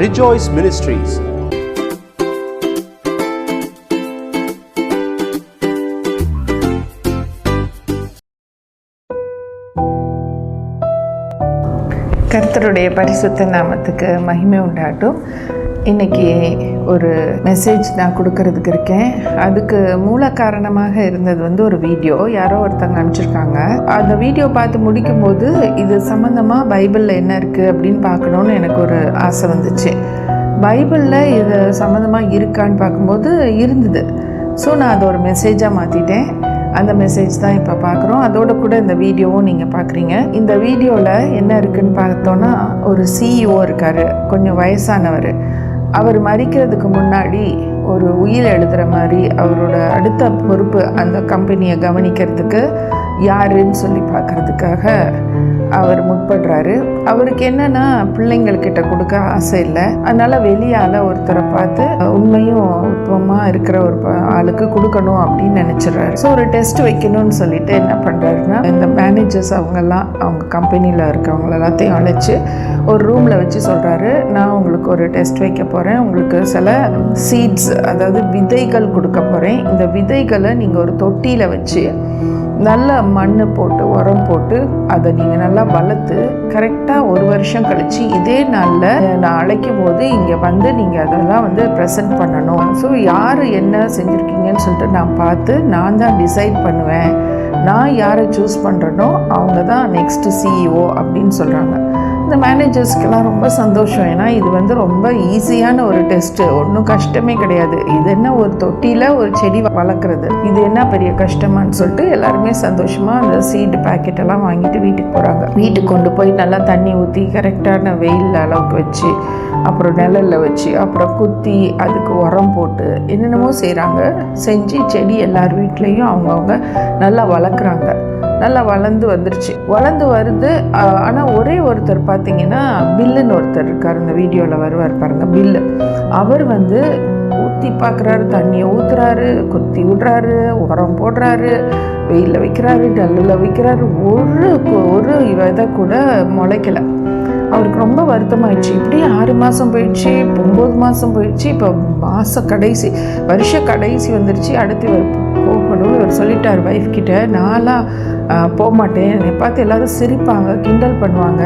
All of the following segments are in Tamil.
Rejoice Ministries. கர்த்தருடைய பரிசுத்த நாமத்துக்கு மகிமை உண்டாட்டும். இன்றைக்கி ஒரு மெசேஜ் நான் கொடுக்கறதுக்கு இருக்கேன். அதுக்கு மூல காரணமாக இருந்தது ஒரு வீடியோ யாரோ ஒருத்தங்க அனுப்பிச்சிருக்காங்க. அந்த வீடியோ பார்த்து முடிக்கும்போது இது சம்மந்தமாக பைபிளில் என்ன இருக்குது அப்படின்னு பார்க்கணுன்னு எனக்கு ஒரு ஆசை வந்துச்சு. பைபிளில் இது சம்மந்தமாக இருக்கான்னு பார்க்கும்போது இருந்தது. ஸோ நான் அதை ஒரு மெசேஜாக மாற்றிட்டேன். அந்த மெசேஜ் தான் இப்போ பார்க்குறோம். அதோடு கூட இந்த வீடியோவும் நீங்கள் பார்க்குறீங்க. இந்த வீடியோவில் என்ன இருக்குதுன்னு பார்த்தோன்னா, ஒரு CEO இருக்கார், கொஞ்சம் வயசானவர். அவர் மரிக்கிறதுக்கு முன்னாடி ஒரு உயில் எழுதுகிற மாதிரி அவரோட அடுத்த பொறுப்பு அந்த கம்பெனியை கவனிக்கிறதுக்கு யாருன்னு சொல்லி பார்க்குறதுக்காக அவர் முற்படுறாரு. அவருக்கு என்னென்னா பிள்ளைங்கள்கிட்ட கொடுக்க ஆசை இல்லை. அதனால் வெளியால் ஒருத்தரை பார்த்து உண்மையும் உத்தமமாக இருக்கிற ஒரு ஆளுக்கு கொடுக்கணும் அப்படின்னு நினச்சிடுறாரு. ஸோ ஒரு டெஸ்ட் வைக்கணும்னு சொல்லிட்டு என்ன பண்ணுறாருன்னா, இந்த மேனேஜர்ஸ் அவங்க கம்பெனியில் இருக்கவங்க எல்லாத்தையும் அழைச்சி ஒரு ரூமில் வச்சு சொல்கிறாரு, நான் உங்களுக்கு ஒரு டெஸ்ட் வைக்க போகிறேன். உங்களுக்கு சில சீட்ஸ், அதாவது விதைகள் கொடுக்க போகிறேன். இந்த விதைகளை நீங்கள் ஒரு தொட்டியில் வச்சு நல்ல மண் போட்டு உரம் போட்டு அதை நீங்கள் நல்லா வளர்த்து கரெக்டாக ஒரு வருஷம் கழித்து இதே நாளில் நான் அழைக்கும் போது இங்கே வந்து நீங்கள் அதெல்லாம் ப்ரெசென்ட் பண்ணணும். ஸோ யார் என்ன செஞ்சுருக்கீங்கன்னு சொல்லிட்டு நான் பார்த்து நான் தான் டிசைட் பண்ணுவேன். நான் யாரை சூஸ் பண்ணுறேனோ அவங்க தான் நெக்ஸ்ட்டு CEO அப்படின்னு சொல்கிறாங்க. இந்த மேனேஜர்ஸ்க்கெல்லாம் ரொம்ப சந்தோஷம். ஏன்னா இது ரொம்ப ஈஸியான ஒரு டெஸ்ட்டு, ஒன்றும் கஷ்டமே கிடையாது. இது என்ன ஒரு தொட்டியில் ஒரு செடி வளர்க்குறது, இது என்ன பெரிய கஷ்டமானு சொல்லிட்டு எல்லாருமே சந்தோஷமாக அந்த சீடு பேக்கெட்டெல்லாம் வாங்கிட்டு வீட்டுக்கு போகிறாங்க. வீட்டுக்கு கொண்டு போய் நல்லா தண்ணி ஊற்றி கரெக்டான வெயில் அளவுக்கு வச்சு, அப்புறம் நிழலில் வச்சு, அப்புறம் குத்தி அதுக்கு உரம் போட்டு என்னென்னமோ செய்கிறாங்க. செஞ்சு செடி எல்லார் வீட்லேயும் அவங்கவுங்க நல்லா வளர்க்குறாங்க. நல்லா வளர்ந்து வந்துருச்சு. வளர்ந்து வருது. ஆனால் ஒரே ஒருத்தர் பார்த்தீங்கன்னா, பில்லுன்னு ஒருத்தர் இருக்கார், இந்த வீடியோவில் வருவார் பாருங்க, பில்லு. அவர் ஊற்றி பார்க்குறாரு, தண்ணியை ஊற்றுறாரு, குத்தி விடுறாரு, உரம் போடுறாரு, வெயிலில் வைக்கிறாரு, டல்லில் வைக்கிறாரு. ஒரு விதை கூட முளைக்கலை. அவருக்கு ரொம்ப வருத்தமாயிடுச்சு. இப்படி 6 மாதம் போயிடுச்சு, 9 மாதம் போயிடுச்சு, இப்போ வருஷ கடைசி வந்துருச்சு. அடுத்து போகணும். இவர் சொல்லிட்டார் வைஃப் கிட்ட, நான்லாம் போக மாட்டேன், என்னை பார்த்து எல்லோரும் சிரிப்பாங்க, கிண்டல் பண்ணுவாங்க,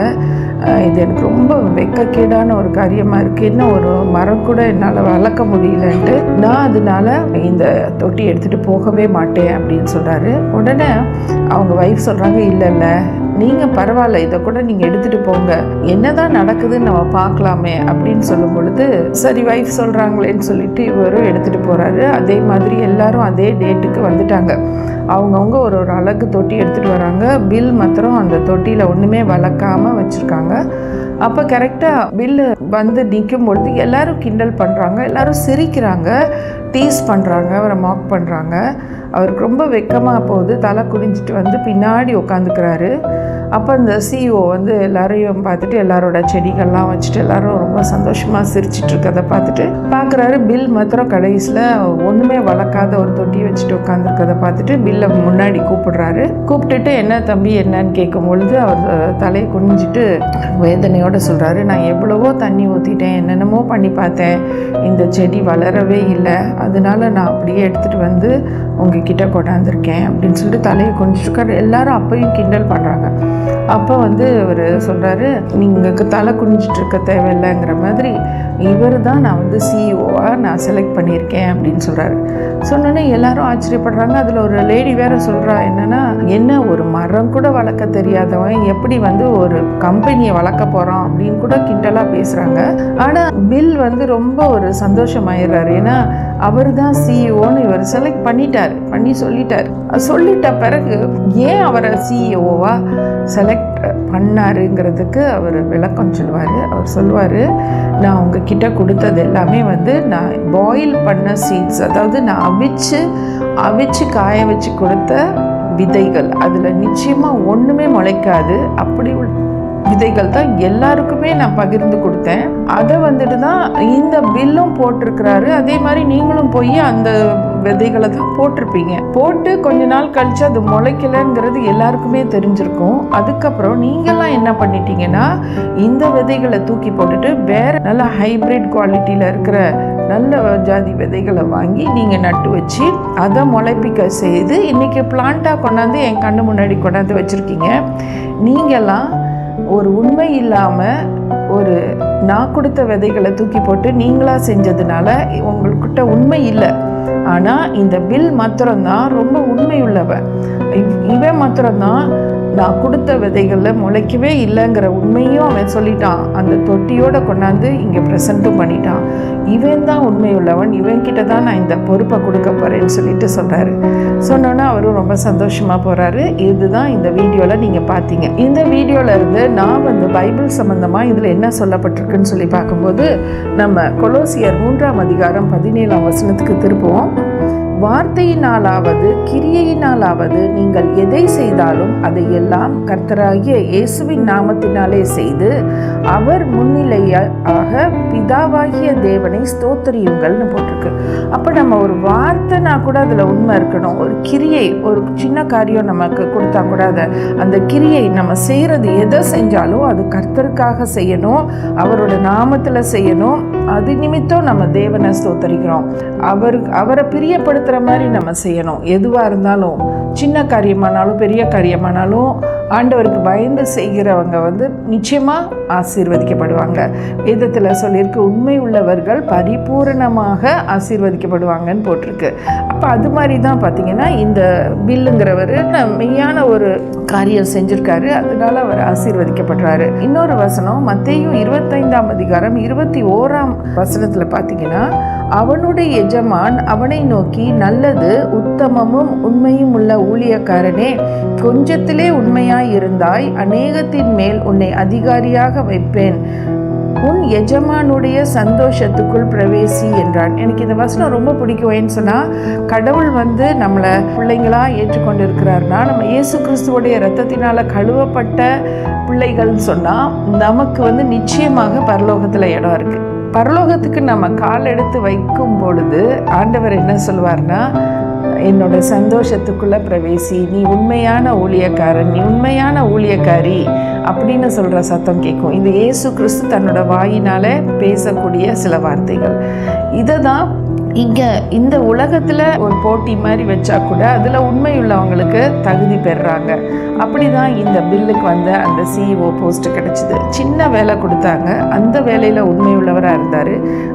இது எனக்கு ரொம்ப வெக்கக்கேடான ஒரு காரியமாக இருக்குது, இன்னும் ஒரு மரம் கூட என்னால் வளர்க்க முடியலன்ட்டு நான் அதனால இந்த தொட்டி எடுத்துகிட்டு போகவே மாட்டேன் அப்படின்னு சொல்கிறாரு. உடனே அவங்க வைஃப் சொல்கிறாங்க, இல்லை நீங்கள் பரவாயில்ல, இதை கூட நீங்கள் எடுத்துகிட்டு போங்க, என்னதான் நடக்குதுன்னு நம்ம பார்க்கலாமே அப்படின்னு சொல்லும் பொழுது, சரி வைஃப் சொல்கிறாங்களேன்னு சொல்லிட்டு இவரும் எடுத்துகிட்டு போகிறாரு. அதே மாதிரி எல்லாரும் அதே டேட்டுக்கு வந்துட்டாங்க. அவங்கவுங்க ஒரு அழகு தொட்டி எடுத்துகிட்டு வராங்க. பில் மாத்திரம் அந்த தொட்டியில் ஒன்றுமே வளர்க்காமல் வச்சுருக்காங்க. அப்போ கரெக்டாக பில்லு நிற்கும் பொழுது எல்லோரும் கிண்டல் பண்ணுறாங்க, எல்லோரும் சிரிக்கிறாங்க, டீஸ் பண்ணுறாங்க, அவரை மாக் பண்ணுறாங்க. அவருக்கு ரொம்ப வெக்கமாக போகுது. தலை குனிஞ்சிட்டு பின்னாடி உட்காந்துக்கிறாரு. அப்போ அந்த CEO எல்லாரையும் பார்த்துட்டு எல்லாரோட செடிகள்லாம் வச்சுட்டு எல்லாரும் ரொம்ப சந்தோஷமாக சிரிச்சிட்டு இருக்கதை பார்க்குறாரு. பில் மாத்திரம் கடைசியில் ஒன்றுமே வளர்க்காத ஒரு தொட்டி வச்சுட்டு உட்காந்துருக்கதை பார்த்துட்டு பில்லை முன்னாடி கூப்பிட்டுட்டு என்ன தம்பி என்னன்னு கேட்கும் பொழுது அவர் தலையை குனிஞ்சிட்டு வேதனையோடு சொல்கிறாரு, நான் எவ்வளவோ தண்ணி ஊற்றிட்டேன், என்னென்னமோ பண்ணி பார்த்தேன், இந்த செடி வளரவே இல்லை, அதனால நான் அப்படியே எடுத்துகிட்டு உங்ககிட்ட கொண்டாந்துருக்கேன் அப்படின்னு சொல்லிட்டு தலையை குனிச்சிருக்காரு. எல்லாரும் அப்பையும் கிண்டல் பண்ணுறாங்க. அப்போ அவர் சொல்கிறாரு, நீங்கள் தலை குனிஞ்சிட்டு இருக்க தேவையில்லைங்கிற மாதிரி, இவர் தான் நான் CEOவாக நான் செலக்ட் பண்ணியிருக்கேன் அப்படின்னு சொல்கிறாரு. சொன்னோன்னே எல்லாரும் ஆச்சரியப்படுறாங்க. அதில் ஒரு லேடி வேறு சொல்கிறா, என்ன ஒரு மரம் கூட வளர்க்க தெரியாதவன் எப்படி ஒரு கம்பெனியை வளர்க்க போகிறான் அப்படின்னு கூட கிண்டலாக பேசுகிறாங்க. ஆனால் பில் ரொம்ப ஒரு சந்தோஷமாயிடுறாரு. ஏன்னா அவர் தான் CEOன்னு இவர் செலக்ட் பண்ணி சொல்லிட்ட பிறகு ஏன் அவரை CEOவாக செலக்ட் பண்ணாருங்கிறதுக்கு அவர் விளக்கம் சொல்லுவார். அவர் சொல்லுவார், நான் உங்ககிட்ட கொடுத்தது எல்லாமே நான் பாயில் பண்ண சீட்ஸ், அதாவது நான் அவிச்சு காய வச்சு கொடுத்த விதைகள். அதில் நிச்சயமாக ஒன்றுமே முளைக்காது. அப்படி விதைகள் தான் எல்லாருக்குமே நான் பகிர்ந்து கொடுத்தேன். அதை தான் இந்த பில்லும் போட்டிருக்கிறாரு. அதே மாதிரி நீங்களும் போய் அந்த விதைகளை தான் போட்டிருப்பீங்க. போட்டு கொஞ்ச நாள் கழிச்சு அது முளைக்கலங்கிறது எல்லாருக்குமே தெரிஞ்சிருக்கும். அதுக்கப்புறம் நீங்கெல்லாம் என்ன பண்ணிட்டீங்கன்னா இந்த விதைகளை தூக்கி போட்டுட்டு வேற நல்ல ஹைபிரிட் குவாலிட்டியில இருக்கிற நல்ல ஜாதி விதைகளை வாங்கி நீங்கள் நட்டு வச்சு அதை முளைப்பிக்க செய்து இன்றைக்கி பிளான்ட்டாக கொண்டாந்து என் கண்ணு முன்னாடி கொண்டாந்து வச்சுருக்கீங்க. நீங்கள்லாம் ஒரு உண்மை இல்லாமல் ஒரு நான் கொடுத்த விதைகளை தூக்கி போட்டு நீங்களாக செஞ்சதுனால உங்கள்கிட்ட உண்மை இல்லை. ஆனால் இந்த பில் மாத்திரம்தான் ரொம்ப உண்மையுள்ளவன். இவன் மாத்திரம்தான் நான் கொடுத்த விதைகளில் முளைக்கவே இல்லைங்கிற உண்மையும் அவன் சொல்லிட்டான். அந்த தொட்டியோடு கொண்டாந்து இங்கே ப்ரெசண்ட்டும் பண்ணிட்டான். இவன் தான் உண்மையுள்ளவன், இவன்கிட்ட தான் நான் இந்த பொறுப்பை கொடுக்க போகிறேன்னு சொல்லிட்டு சொல்கிறாரு. சொன்னோன்னா அவரும் ரொம்ப சந்தோஷமாக போகிறாரு. இதுதான் இந்த வீடியோவில் நீங்கள் பார்த்தீங்க. இந்த வீடியோவில் இருந்து நான் பைபிள் சம்மந்தமாக இதில் என்ன சொல்லப்பட்டிருக்குன்னு சொல்லி பார்க்கும்போது நம்ம கொலோசியர் 3ஆம் அதிகாரம் 17ஆம் வசனத்துக்கு திருப்புவோம். வார்த்தையினாலாவது கிரியையினாலாவது நீங்கள் எதை செய்தாலும் அதை எல்லாம் கர்த்தராகிய இயேசுவின் நாமத்தினாலே செய்து அவர் முன்னிலையாக பிதாவாகிய தேவனை ஸ்தோத்திரியுங்கள்னு போட்டிருக்கு. அப்போ நம்ம ஒரு வார்த்தைனா கூட அதில் உண்மை இருக்கணும். ஒரு கிரியை, ஒரு சின்ன காரியம் நமக்கு கொடுத்தா கூட அந்த கிரியை நம்ம செய்கிறது எதை செஞ்சாலும் அது கர்த்தருக்காக செய்யணும், அவரோட நாமத்தில் செய்யணும். அது நிமித்தம் நம்ம தேவனை ஸ்தோத்தரிக்கிறோம். அவரை பிரியப்படுத்துகிற மாதிரி நம்ம செய்யணும். எதுவாக இருந்தாலும், சின்ன காரியமானாலும் பெரிய காரியமானாலும் ஆண்டவருக்கு பயந்து செய்கிறவங்க நிச்சயமாக ஆசீர்வதிக்கப்படுவாங்க. வேதத்தில் சொல்லியிருக்கு, உண்மை உள்ளவர்கள் பரிபூரணமாக ஆசீர்வதிக்கப்படுவாங்கன்னு போட்டிருக்கு. அப்போ அது மாதிரி தான் பார்த்தீங்கன்னா இந்த பில்லுங்கிறவர் மெய்யான ஒரு காரியம் செஞ்சுருக்காரு, அதனால அவர் ஆசீர்வதிக்கப்படுறாரு. இன்னொரு வசனம் மத்தேயு 25ஆம் அதிகாரம் 21ஆம் வசனத்தில் பார்த்தீங்கன்னா, அவனுடைய எஜமான் அவனை நோக்கி, நல்லது உத்தமமும் உண்மையும் உள்ள ஊழியக்காரனே, கொஞ்சத்திலே உண்மையாய் இருந்தாய், அநேகத்தின் மேல் உன்னை அதிகாரியாக வைப்பேன், உன் எஜமானுடைய சந்தோஷத்துக்குள் பிரவேசி என்றான். எனக்கு இந்த வசனம் ரொம்ப பிடிக்கும். ஏன்னு சொன்னால், கடவுள் நம்மளை பிள்ளைங்களாக ஏற்றுக்கொண்டு இருக்கிறாருன்னா, நம்ம இயேசு கிறிஸ்துவோடைய இரத்தத்தினால் கழுவப்பட்ட பிள்ளைகள்னு சொன்னால் நமக்கு நிச்சயமாக பரலோகத்தில் இடம் இருக்குது. பரலோகத்துக்கு நம்ம கால் எடுத்து வைக்கும் பொழுது ஆண்டவர் என்ன சொல்வார்னா, என்னோட சந்தோஷத்துக்குள்ளே பிரவேசி, நீ உண்மையான ஊழியக்காரன், நீ உண்மையான ஊழியக்காரி அப்படின்னு சொல்கிற சத்தம் கேட்கும். இது இயேசு கிறிஸ்து தன்னோட வாயினால் பேசக்கூடிய சில வார்த்தைகள். இதை தான் இங்கே இந்த உலகத்தில் ஒரு போட்டி மாதிரி வச்சா கூட அதில் உண்மையுள்ளவங்களுக்கு தகுதி பெறுறாங்க. அப்படி தான் இந்த பில்லுக்கு அந்த சிஇஓ போஸ்ட்டு கிடச்சிது. சின்ன வேலை கொடுத்தாங்க, அந்த வேலையில் உண்மையுள்ளவராக இருந்தார்,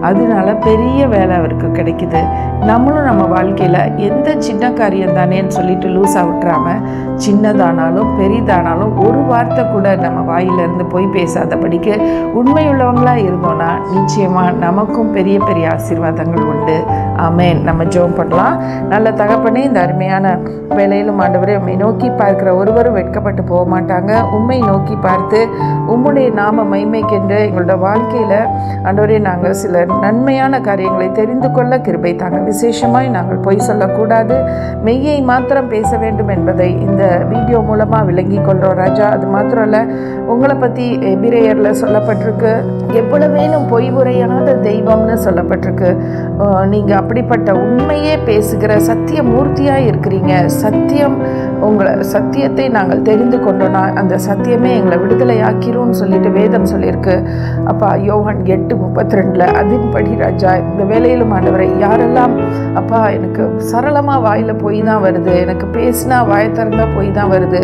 அதனால பெரிய வேலை அவருக்கு கிடைக்குது. நம்மளும் நம்ம வாழ்க்கையில் எந்த சின்ன காரியம் தானேன்னு சொல்லிட்டு லூஸாக விட்டுறாமல், சின்னதானாலும் பெரிதானாலும் ஒரு வார்த்தை கூட நம்ம வாயிலிருந்து போய் பேசாதபடிக்கு உண்மையுள்ளவங்களாக இருந்தோன்னா நிச்சயமாக நமக்கும் பெரிய பெரிய ஆசீர்வாதங்கள் உண்டு. ஆமேன். நம்ம ஜெபம் பண்ணலாம். நல்ல தகப்பனே, இந்த அருமையான வேலையிலும் ஆண்டவரே உம்மை நோக்கி பார்க்கிற ஒருவரும் வெட்கப்பட்டு போக மாட்டாங்க. உம்மை நோக்கி பார்த்து உம்முடைய நாம மகிமைக்கென்று எங்களோட வாழ்க்கையில் ஆண்டவரே நாங்கள் சில நன்மையான காரியங்களை தெரிந்து கொள்ள கிருபை தாங்க. விசேஷமாய் நாங்கள் பொய் சொல்லக்கூடாது, மெய்யை மாத்திரம் பேச வேண்டும் என்பதை இந்த வீடியோ மூலமாக விளங்கி கொள்கிறோம் ராஜா. அது மாத்திரம் இல்லை, உங்களை பற்றி எபிரேயரில் சொல்லப்பட்டிருக்கு, எவ்வளவேனும் பொய் உரையாத தெய்வம்னு சொல்லப்பட்டிருக்கு. நீங்கள் அப்படிப்பட்ட உண்மையே பேசுகிற சத்திய மூர்த்தியாக இருக்கிறீங்க. சத்தியத்தை நாங்கள் தெரிந்து கொண்டோன்னா அந்த சத்தியமே எங்களை விடுதலை ஆக்கிரும்னு சொல்லிட்டு வேதம் சொல்லியிருக்கு. அப்பா யோவான் 8:32 அதன்படி ராஜா இந்த வேலையிலும் ஆண்டவரை யாரெல்லாம் அப்பா எனக்கு சரளமாக வாயில் பொய் தான் வருது, எனக்கு பேசினா வாயை திறந்தா பொய் தான் வருது,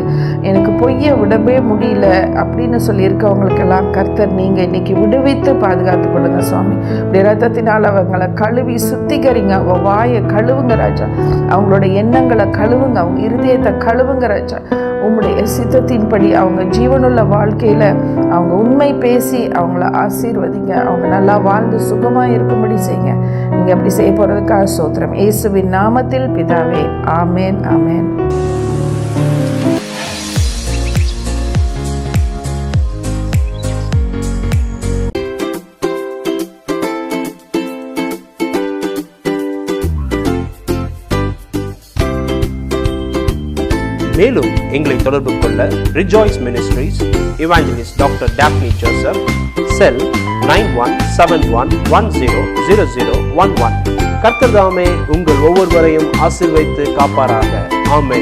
எனக்கு பொய்யை விடவே முடியல அப்படின்னு சொல்லியிருக்கவங்களுக்கெல்லாம் கர்த்தர் நீங்கள் இன்னைக்கு விடுவித்து பாதுகாத்து கொள்ளுங்க சுவாமி. இப்படி ரத்தத்தினால் அவங்களை கழுவி சுத்திகரிங்க, அவங்க வாயை கழுவுங்க ராஜா, அவங்களோட எண்ணங்களை கழுவுங்க, அவங்க இருதயத்தை கழுவுங்க ராஜா. உம்முடைய சித்தத்தின்படி அவங்க ஜீவனுள்ள வாழ்க்கையில் அவங்க உண்மை பேசி அவங்கள ஆசீர்வதிங்க, அவங்க நல்லா வாழ்ந்து சுகமாக இருக்கும்படி செய்யுங்க. நீங்கள் அப்படி செய்ய போகிறதுக்காக ஸ்தோத்திரம். இயேசுவின் நாமத்தில் பிதாவே, ஆமேன் ஆமேன். மேலும் எங்களை தொடர்பு கொள்ள Rejoice Ministries, evangelist doctor Daphne Joseph, cell 9171100011. கர்த்தர் தாமே உங்கள் ஒவ்வொருவரையும் ஆசீர்வதித்து காப்பாராக. ஆமென்.